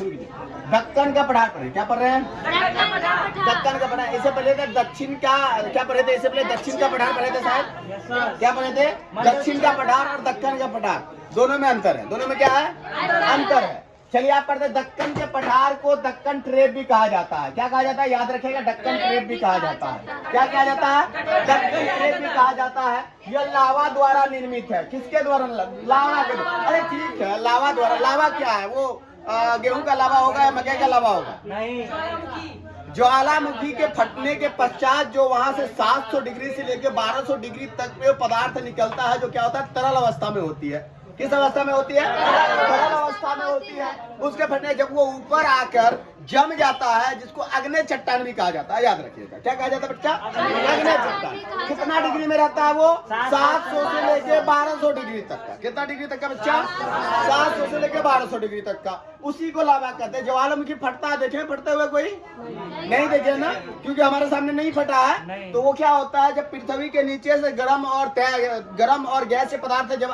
दक्कन का पठार पढ़े, क्या पढ़ रहे हैं? दक्कन का पठार। इससे पहले थे दक्षिण का, क्या पढ़े थे? इससे पहले दक्षिण का पठार पढ़े थे शायद, क्या पढ़े थे? दक्षिण का पठार और दक्कन का पठार, दोनों में अंतर है। दोनों में क्या है? अंतर है। चलिए आप पढ़ते, दक्कन के पठार को दक्कन ट्रेप भी कहा जाता है। क्या कहा जाता है? याद रखिएगा, दक्कन ट्रेप भी कहा जाता है। क्या कहा जाता है? दक्कन ट्रेप भी कहा जाता है। यह लावा द्वारा निर्मित है। किसके द्वारा? लावा के द्वारा। अरे ठीक है, लावा द्वारा। लावा क्या है? वो गेहूं का लावा होगा या मकई का लावा होगा? नहीं, ज्वालामुखी के फटने के पश्चात जो वहां से 700 डिग्री से लेकर 1200 डिग्री तक में पदार्थ निकलता है, जो क्या होता है? तरल अवस्था में होती है। किस अवस्था में होती है? तरल अवस्था में होती है। उसके फटने जब वो ऊपर आकर जम जाता है, जिसको अग्नि चट्टान भी कहा जाता है। याद रखिएगा, क्या कहा जाता है बच्चा? अग्नि चट्टान। कितना डिग्री में रहता है वो? 700 से लेके 1200 डिग्री तक का। कितना डिग्री तक का बच्चा? 700 से लेके 1200 डिग्री तक का। उसी को लावा कहते हैं। ज्वालामुखी फटता है, देखे फटते हुए कोई? नहीं देखे ना, क्योंकि हमारे सामने नहीं फटा है। तो वो क्या होता है, जब पृथ्वी के नीचे से गर्म और गैसीय पदार्थ जब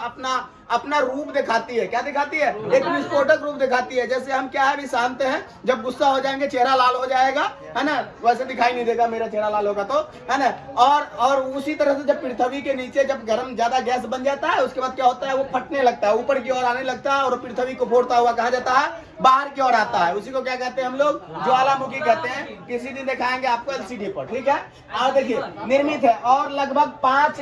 अपना रूप दिखाती है, क्या दिखाती है? एक विस्फोटक रूप दिखाती है। जैसे हम क्या है, अभी शांत हैं, जब गुस्सा हो जाएंगे चेहरा लाल हो जाएगा, है ना? वैसे दिखाई नहीं देगा, मेरा चेहरा लाल होगा तो, है ना? और उसी तरह से जब पृथ्वी के नीचे जब गर्म ज्यादा गैस बन जाता है, उसके बाद क्या होता है? वो फटने लगता है, ऊपर की ओर आने लगता है, और पृथ्वी को फोड़ता हुआ कहा जाता है बाहर की ओर आता है। उसी को क्या कहते हैं हम लोग? ज्वालामुखी कहते हैं। किसी दिन दिखाएंगे आपको एलसीडी पर, ठीक है? और देखिए, निर्मित है और लगभग 5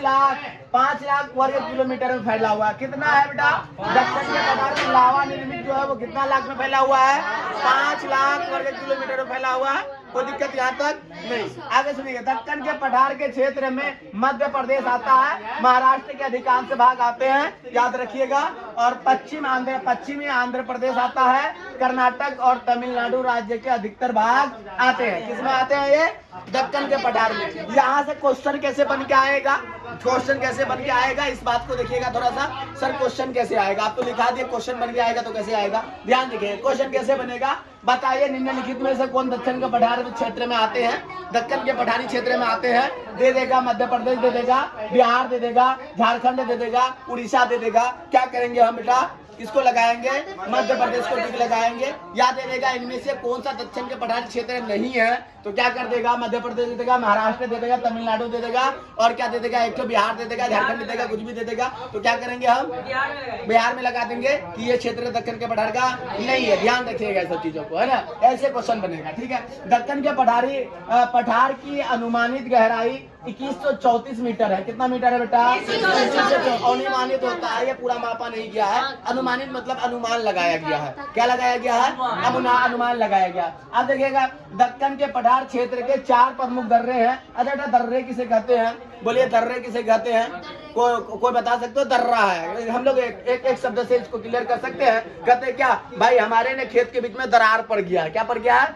लाख वर्ग किलोमीटर में फैला हुआ है। कितना है बेटा? दक्षिण के पठार में लावा निर्मित जो है वो कितना लाख में फैला हुआ है? 5 लाख वर्ग किलोमीटर में फैला हुआ है। कोई दिक्कत यहाँ तक नहीं। आगे सुनिए, दक्कन के पठार के क्षेत्र में मध्य प्रदेश आता है, महाराष्ट्र के अधिकांश भाग आते हैं, याद रखिएगा। और पश्चिमी आंध्र प्रदेश आता है, कर्नाटक और तमिलनाडु राज्य के अधिकतर भाग आते हैं। किसमें आते हैं ये? दक्कन के पठार में। यहाँ से क्वेश्चन कैसे बन के आएगा? क्वेश्चन कैसे बन के आएगा, इस बात को देखिएगा थोड़ा सा। सर क्वेश्चन कैसे आएगा? आप तो लिखा दिए, क्वेश्चन बन के आएगा तो कैसे आएगा? ध्यान देखिए, क्वेश्चन कैसे बनेगा? बताइए, निम्नलिखित में से कौन दक्षिण के पठार क्षेत्र में आते हैं? दक्कन के पठारी क्षेत्र में आते हैं। दे देगा मध्य प्रदेश, दे देगा बिहार, दे देगा झारखंड, दे देगा उड़ीसा, दे देगा। क्या करेंगे हम बेटा? इसको लगाएंगे, मध्य प्रदेश को टिक लगाएंगे। या दे देगा इनमें से कौन सा दक्षिण के पठारी क्षेत्र नहीं है, तो क्या कर देगा? मध्य प्रदेश दे देगा, महाराष्ट्र दे देगा, तमिलनाडु दे देगा, और क्या दे देगा? एक तो बिहार दे देगा, झारखंड दे देगा, कुछ भी दे देगा। तो क्या करेंगे हम? बिहार में लगा देंगे कि ये क्षेत्र दक्कन के पठार का नहीं है। ध्यान रखिएगा सब चीजों को, है ना? ऐसे क्वेश्चन बनेगा, ठीक है? दक्कन के पठार की अनुमानित गहराई 2134 मीटर है। कितना मीटर है बेटा? अनुमानित होता है, ये पूरा मापा नहीं गया है। अनुमानित मतलब अनुमान लगाया गया है। क्या लगाया गया है? अनुमान लगाया गया। अब देखिएगा, दक्कन के पठार क्षेत्र के 4 प्रमुख दर्रे हैं। अच्छा, दर्रे किसे कहते हैं? बोलिए, दर्रे किसे कहते हैं? कोई बता सकते हो? दर्रा है। हम लोग एक शब्द से इसको क्लियर कर सकते हैं। कहते हैं क्या भाई, हमारे ने खेत के बीच में दरार पड़ गया है। क्या पड़ गया है?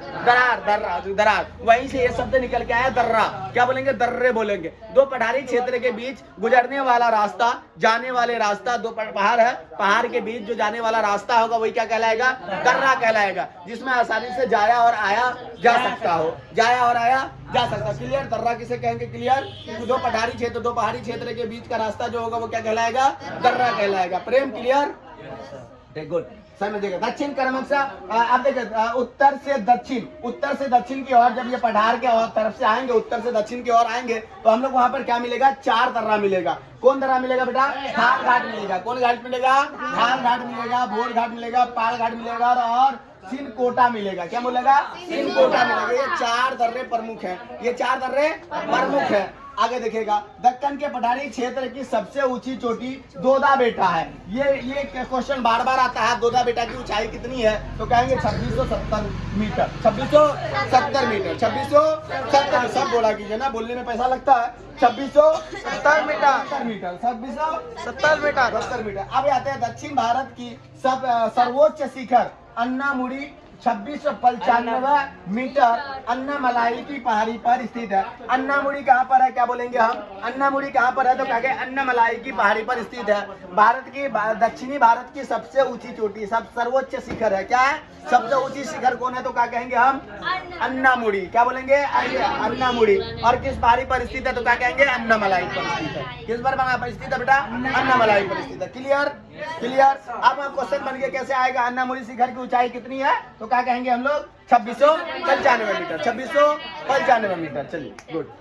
दरार। वहीं से ये शब्द निकल के आया, दर्रा। क्या बोलेंगे? दर्रे बोलेंगे। दो पठारी क्षेत्र के बीच गुजरने वाला रास्ता, जाने वाले रास्ता, दो पहाड़ है, पहाड़ के बीच जो जाने वाला रास्ता होगा वही क्या कहलाएगा? दर्रा कहलाएगा, जिसमें आसानी से जाया और आया जा सकता हो। जाया और आया जा सकता। क्लियर? दर्रा किसे कहेंगे? क्लियर? दो पठारी क्षेत्र, दो पहाड़ी क्षेत्र के बीच का रास्ता जो होगा वो क्या कहलाएगा? दर्रा कहलाएगा। प्रेम क्लियर? गुड, समझिएगा। दक्षिण क्रमश से आप देखिए, उत्तर से दक्षिण की ओर जब ये पठार के और तरफ से आएंगे, उत्तर से दक्षिण की ओर आएंगे, तो हम लोग वहां पर क्या मिलेगा? 4 दर्रा मिलेगा। कौन दर्रा मिलेगा बेटा? थाल घाट मिलेगा। कौन घाट मिलेगा? थाल घाट मिलेगा, भोर घाट मिलेगा, पाल घाट मिलेगा और सिनकोटा मिलेगा। क्या मिलेगा? सिनकोटा मिलेगा। ये 4 दर्रे प्रमुख हैं। ये 4 दर्रे प्रमुख हैं। आगे देखिएगा, दक्कन के पठारी क्षेत्र की सबसे ऊंची चोटी दोदा बेटा है। ये क्वेश्चन बार बार आता है। दोदा बेटा की ऊंचाई कितनी है? तो कहेंगे 2670 मीटर। 2670 मीटर। 2670 सब बोला कीजिए ना, बोलने में पैसा लगता है। 2670 मीटर। 2670 मीटर। अब आते हैं दक्षिण भारत की सर्वोच्च शिखर अन्नामुड़ी 2695 मीटर अन्नामलाई की पहाड़ी पर स्थित है। अन्नामुड़ी कहाँ पर है? क्या बोलेंगे हम? अन्नामुड़ी कहाँ पर है? तो कहेंगे अन्नामलाई की पहाड़ी पर स्थित है। दक्षिणी भारत की सबसे ऊंची चोटी, सर्वोच्च शिखर है। क्या है? सबसे ऊंची शिखर कौन है? तो क्या कहेंगे हम? अन्नामुड़ी। क्या बोलेंगे? अन्नामुड़ी। और किस पहाड़ी पर स्थित है? तो क्या कहेंगे? अन्नामलाई पर स्थित है। किस पर स्थित है बेटा? अन्नामलाई पर स्थित है। क्लियर? क्लियर। अब क्वेश्चन बन गया कैसे आएगा, अन्नामुरी शिखर की ऊंचाई कितनी है, तो क्या कहेंगे हम लोग 2695 मीटर, 2695 मीटर। चलिए गुड।